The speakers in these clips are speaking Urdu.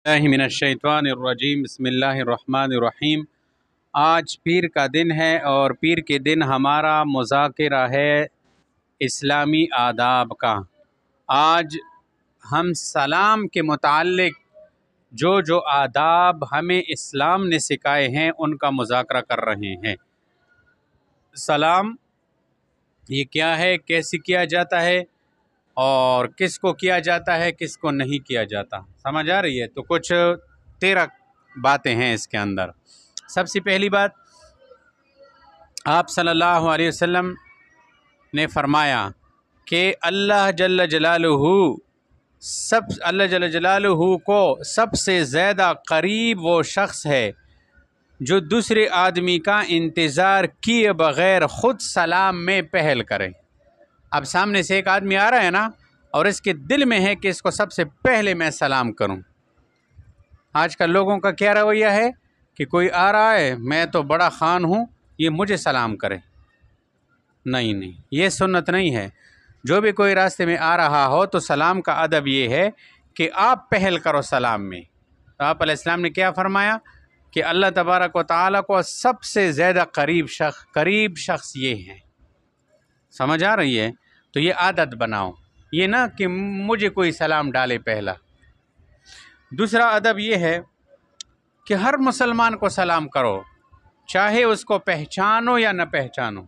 من الشیطان الرجیم بسم اللہ الرحمن الرحیم۔ آج پیر کا دن ہے اور پیر کے دن ہمارا مذاکرہ ہے اسلامی آداب کا۔ آج ہم سلام کے متعلق جو آداب ہمیں اسلام نے سکھائے ہیں ان کا مذاکرہ کر رہے ہیں۔ سلام یہ کیا ہے، کیسے کیا جاتا ہے اور کس کو کیا جاتا ہے، کس کو نہیں کیا جاتا، سمجھ آ رہی ہے؟ تو کچھ 13 باتیں ہیں اس کے اندر۔ سب سے پہلی بات، آپ صلی اللہ علیہ وسلم نے فرمایا کہ اللہ جل جلالہ کو سب سے زیادہ قریب وہ شخص ہے جو دوسرے آدمی کا انتظار کیے بغیر خود سلام میں پہل کرے۔ اب سامنے سے ایک آدمی آ رہا ہے نا، اور اس کے دل میں ہے کہ اس کو سب سے پہلے میں سلام کروں۔ آج کل لوگوں کا کیا رویہ ہے کہ کوئی آ رہا ہے، میں تو بڑا خان ہوں، یہ مجھے سلام کرے۔ نہیں، یہ سنت نہیں ہے۔ جو بھی کوئی راستے میں آ رہا ہو تو سلام کا ادب یہ ہے کہ آپ پہل کرو سلام میں۔ تو آپ علیہ السلام نے کیا فرمایا کہ اللہ تبارک و تعالیٰ کو سب سے زیادہ قریب شخص یہ ہے۔ سمجھ آ رہی ہے؟ تو یہ عادت بناؤ، یہ نہ کہ مجھے کوئی سلام ڈالے پہلا۔ دوسرا ادب یہ ہے کہ ہر مسلمان کو سلام کرو، چاہے اس کو پہچانو یا نہ پہچانو۔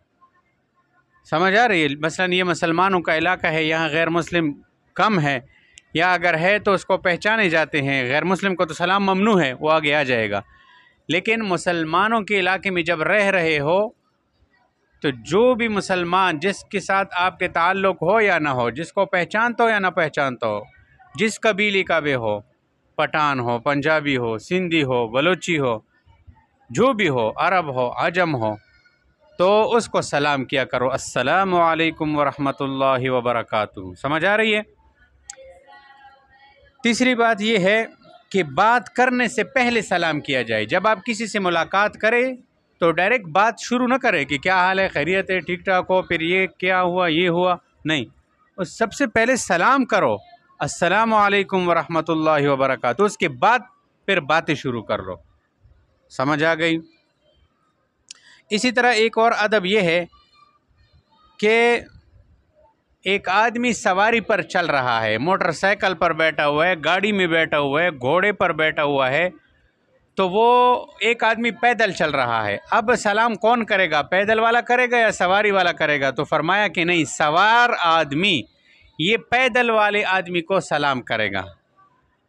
سمجھ آ رہی ہے؟ مثلا یہ مسلمانوں کا علاقہ ہے، یہاں غیر مسلم کم ہے، یا اگر ہے تو اس کو پہچانے جاتے ہیں۔ غیر مسلم کو تو سلام ممنوع ہے، وہ آگے آ جائے گا۔ لیکن مسلمانوں کے علاقے میں جب رہ رہے ہو تو جو بھی مسلمان جس کے ساتھ آپ کے تعلق ہو یا نہ ہو، جس کو پہچانتا ہو یا نہ پہچانتا ہو، جس قبیلے کا بھی ہو، پٹھان ہو، پنجابی ہو، سندھی ہو، بلوچی ہو، جو بھی ہو، عرب ہو، عجم ہو، تو اس کو سلام کیا کرو، السلام علیکم ورحمۃ اللہ وبرکاتہ۔ سمجھ آ رہی ہے؟ تیسری بات یہ ہے کہ بات کرنے سے پہلے سلام کیا جائے۔ جب آپ کسی سے ملاقات کریں تو ڈائریکٹ بات شروع نہ کرے کہ کیا حال ہے، خیریت ہے، ٹھیک ٹھاک ہو، پھر یہ کیا ہوا، یہ ہوا، نہیں۔ اس سب سے پہلے سلام کرو، السلام علیکم ورحمۃ اللہ وبرکاتہ، اس کے بعد پھر باتیں شروع کر لو۔ سمجھ آ گئی؟ اسی طرح ایک اور ادب یہ ہے کہ ایک آدمی سواری پر چل رہا ہے، موٹر سائیکل پر بیٹھا ہوا ہے، گاڑی میں بیٹھا ہوا ہے، گھوڑے پر بیٹھا ہوا ہے، تو وہ ایک آدمی پیدل چل رہا ہے۔ اب سلام کون کرے گا؟ پیدل والا کرے گا یا سواری والا کرے گا؟ تو فرمایا کہ نہیں، سوار آدمی یہ پیدل والے آدمی کو سلام کرے گا۔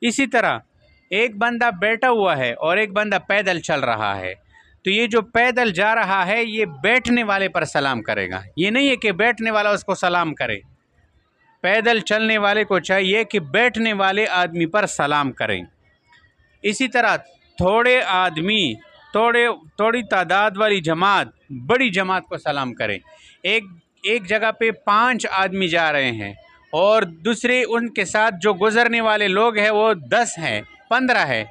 اسی طرح ایک بندہ بیٹھا ہوا ہے اور ایک بندہ پیدل چل رہا ہے، تو یہ جو پیدل جا رہا ہے یہ بیٹھنے والے پر سلام کرے گا۔ یہ نہیں ہے کہ بیٹھنے والا اس کو سلام کرے۔ پیدل چلنے والے کو چاہیے کہ بیٹھنے والے آدمی پر سلام کریں۔ اسی طرح تھوڑے آدمی، تھوڑی تعداد والی جماعت بڑی جماعت کو سلام کریں۔ ایک جگہ پہ 5 آدمی جا رہے ہیں اور دوسرے ان کے ساتھ جو گزرنے والے لوگ ہیں وہ 10 ہیں، 15 ہیں،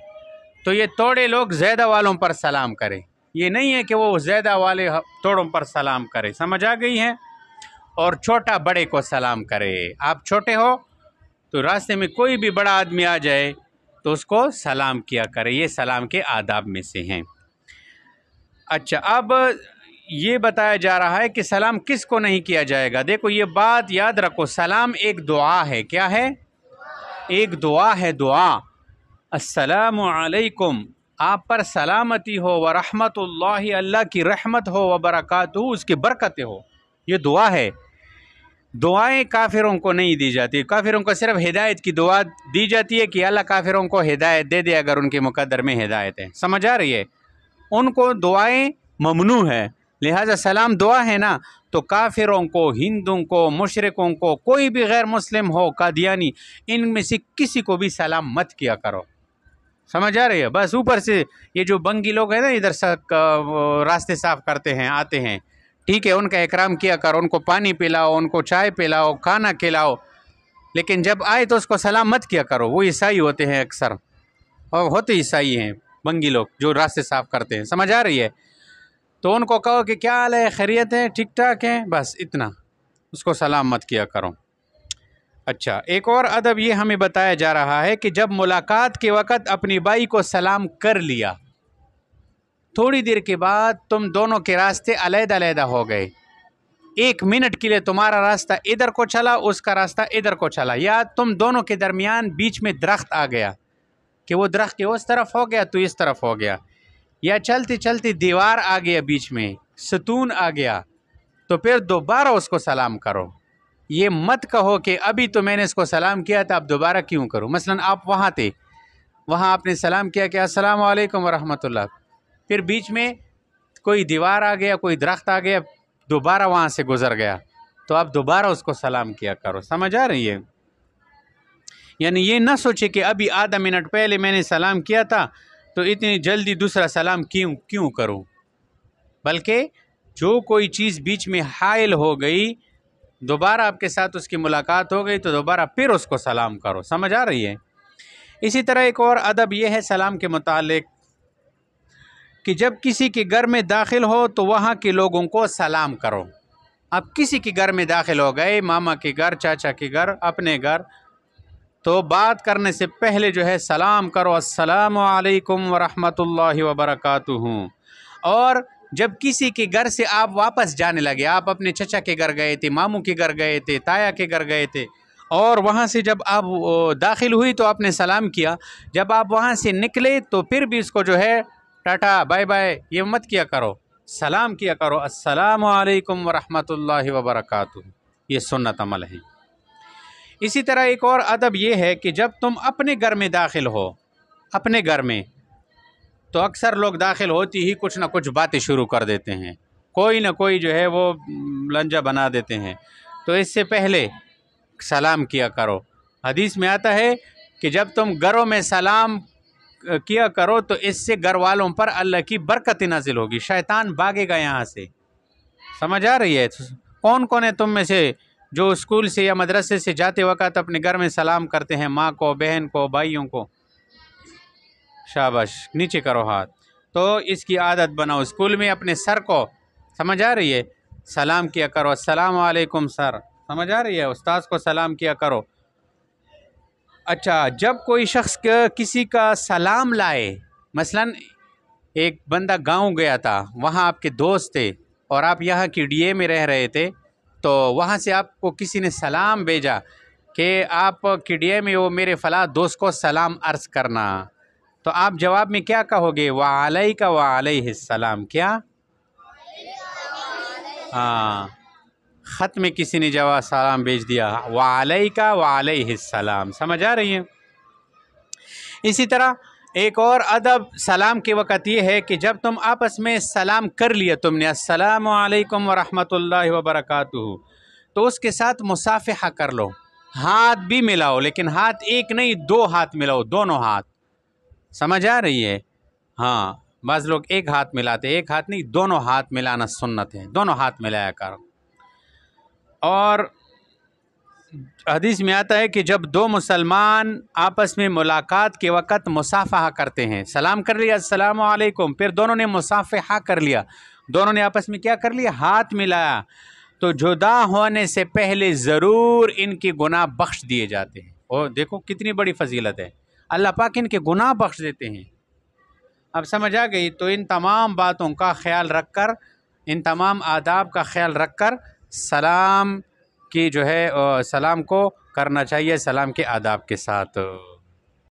تو یہ توڑے لوگ زیادہ والوں پر سلام کریں۔ یہ نہیں ہے کہ وہ زیادہ والے توڑوں پر سلام کرے۔ سمجھ آ گئی ہے؟ اور چھوٹا بڑے کو سلام کرے۔ آپ چھوٹے ہو تو راستے میں کوئی بھی بڑا آدمی آ جائے تو اس کو سلام کیا کرے۔ یہ سلام کے آداب میں سے ہیں۔ اچھا، اب یہ بتایا جا رہا ہے کہ سلام کس کو نہیں کیا جائے گا۔ دیکھو یہ بات یاد رکھو، سلام ایک دعا ہے۔ کیا ہے؟ ایک دعا ہے، دعا۔ السلام علیکم، آپ پر سلامتی ہو، ورحمۃ اللہ، اللہ کی رحمت ہو، وبرکاتہ، اس کی برکتیں ہو، یہ دعا ہے۔ دعائیں کافروں کو نہیں دی جاتی۔ کافروں کو صرف ہدایت کی دعا دی جاتی ہے کہ اللہ کافروں کو ہدایت دے دے اگر ان کے مقدر میں ہدایت ہے۔ سمجھ آ رہی ہے؟ ان کو دعائیں ممنوع ہے، لہذا سلام دعا ہے نا، تو کافروں کو، ہندوؤں کو، مشرکوں کو، کوئی بھی غیر مسلم ہو، قادیانی، ان میں سے کسی کو بھی سلام مت کیا کرو۔ سمجھ آ رہی ہے؟ بس اوپر سے یہ جو بنگی لوگ ہیں نا، ادھر سے راستے صاف کرتے ہیں، آتے ہیں، ٹھیک ہے، ان کا اکرام کیا کرو، ان کو پانی پلاؤ، ان کو چائے پلاؤ، کھانا کھلاؤ، لیکن جب آئے تو اس کو سلام مت کیا کرو۔ وہ عیسائی ہوتے ہیں اکثر، اور ہوتے عیسائی ہیں بنگی لوگ جو راستے صاف کرتے ہیں۔ سمجھ آ رہی ہے؟ تو ان کو کہو کہ کیا حال ہے، خیریت ہے، ٹھیک ٹھاک ہے، بس اتنا، اس کو سلام مت کیا کرو۔ اچھا، ایک اور ادب یہ ہمیں بتایا جا رہا ہے کہ جب ملاقات کے وقت اپنی بائی کو سلام کر لیا، تھوڑی دیر کے بعد تم دونوں کے راستے علیحدہ علیحدہ ہو گئے، 1 منٹ کے لیے تمہارا راستہ ادھر کو چلا، اس کا راستہ ادھر کو چلا، یا تم دونوں کے درمیان بیچ میں درخت آ گیا کہ وہ درخت کے اس طرف ہو گیا تو اس طرف ہو گیا، یا چلتے چلتے دیوار آ گیا بیچ میں، ستون آ گیا، تو پھر دوبارہ اس کو سلام کرو۔ یہ مت کہو کہ ابھی تو میں نے اس کو سلام کیا تھا اب دوبارہ کیوں کروں۔ مثلا آپ وہاں تھے، وہاں آپ نے سلام کیا کہ السلام علیکم ورحمۃ اللہ، پھر بیچ میں کوئی دیوار آ گیا، کوئی درخت آ گیا، دوبارہ وہاں سے گزر گیا، تو آپ دوبارہ اس کو سلام کیا کرو۔ سمجھ آ رہی ہے؟ یعنی یہ نہ سوچے کہ ابھی آدھا منٹ پہلے میں نے سلام کیا تھا تو اتنی جلدی دوسرا سلام کیوں کروں، بلکہ جو کوئی چیز بیچ میں حائل ہو گئی، دوبارہ آپ کے ساتھ اس کی ملاقات ہو گئی تو دوبارہ پھر اس کو سلام کرو۔ سمجھ آ رہی ہے؟ اسی طرح ایک اور ادب یہ ہے سلام کے متعلق کہ جب کسی کے گھر میں داخل ہو تو وہاں کے لوگوں کو سلام کرو۔ اب کسی کے گھر میں داخل ہو گئے، ماما کے گھر، چاچا کے گھر، اپنے گھر، تو بات کرنے سے پہلے جو ہے سلام کرو، السلام علیکم ورحمۃ اللہ وبرکاتہ۔ اور جب کسی کے گھر سے آپ واپس جانے لگے، آپ اپنے چچا کے گھر گئے تھے، ماموں کے گھر گئے تھے، تایا کے گھر گئے تھے، اور وہاں سے جب آپ داخل ہوئی تو آپ نے سلام کیا، جب آپ وہاں سے نکلے تو پھر بھی اس کو جو ہے ٹاٹا بائے بائے یہ مت کیا کرو، سلام کیا کرو، السلام علیکم ورحمۃ اللہ وبرکاتہ۔ یہ سنت عمل ہے۔ اسی طرح ایک اور ادب یہ ہے کہ جب تم اپنے گھر میں داخل ہو، اپنے گھر میں، تو اکثر لوگ داخل ہوتی ہی کچھ نہ کچھ باتیں شروع کر دیتے ہیں، کوئی نہ کوئی جو ہے وہ لنجا بنا دیتے ہیں، تو اس سے پہلے سلام کیا کرو۔ حدیث میں آتا ہے کہ جب تم گھروں میں سلام کیا کرو تو اس سے گھر والوں پر اللہ کی برکت نازل ہوگی، شیطان بھاگے گا یہاں سے۔ سمجھ آ رہی ہے؟ کون کون ہے تم میں سے جو اسکول سے یا مدرسے سے جاتے وقت اپنے گھر میں سلام کرتے ہیں، ماں کو، بہن کو، بھائیوں کو؟ شاباش، نیچے کرو ہاتھ۔ تو اس کی عادت بناؤ، اسکول میں اپنے سر کو، سمجھ آ رہی ہے، سلام کیا کرو، السلام علیکم سر، سمجھ آ رہی ہے، استاذ کو سلام کیا کرو۔ اچھا، جب کوئی شخص کسی کا سلام لائے، مثلا ایک بندہ گاؤں گیا تھا، وہاں آپ کے دوست تھے اور آپ یہاں کی ڈی اے میں رہ رہے تھے، تو وہاں سے آپ کو کسی نے سلام بھیجا کہ آپ کی ڈی اے میں وہ میرے فلاں دوست کو سلام عرض کرنا، تو آپ جواب میں کیا کہو گے؟ وعلیک وعلیہ السلام۔ کیا؟ ہاں، خط میں کسی نے جواب سلام بھیج دیا، وعلیک وعلیہ السلام۔ سمجھ آ رہی ہے؟ اسی طرح ایک اور ادب سلام کے وقت یہ ہے کہ جب تم آپس میں سلام کر لیا تم نے، السلام علیکم ورحمۃ اللہ وبرکاتہ، تو اس کے ساتھ مصافحہ کر لو، ہاتھ بھی ملاؤ، لیکن ہاتھ ایک نہیں، 2 ہاتھ ملاؤ، دونوں ہاتھ۔ سمجھ آ رہی ہے؟ ہاں، بعض لوگ ایک ہاتھ ملاتے، ایک ہاتھ نہیں، دونوں ہاتھ ملانا سنت ہے، دونوں ہاتھ ملایا کرو۔ اور حدیث میں آتا ہے کہ جب 2 مسلمان آپس میں ملاقات کے وقت مصافحہ کرتے ہیں، سلام کر لیا السلام علیکم، پھر دونوں نے مصافحہ کر لیا، دونوں نے آپس میں کیا کر لیا؟ ہاتھ ملایا، تو جدا ہونے سے پہلے ضرور ان کے گناہ بخش دیے جاتے ہیں۔ اور دیکھو کتنی بڑی فضیلت ہے، اللہ پاک ان کے گناہ بخش دیتے ہیں۔ اب سمجھ آ گئی؟ تو ان تمام باتوں کا خیال رکھ کر، ان تمام آداب کا خیال رکھ کر سلام کی جو ہے سلام کو کرنا چاہیے، سلام کے آداب کے ساتھ۔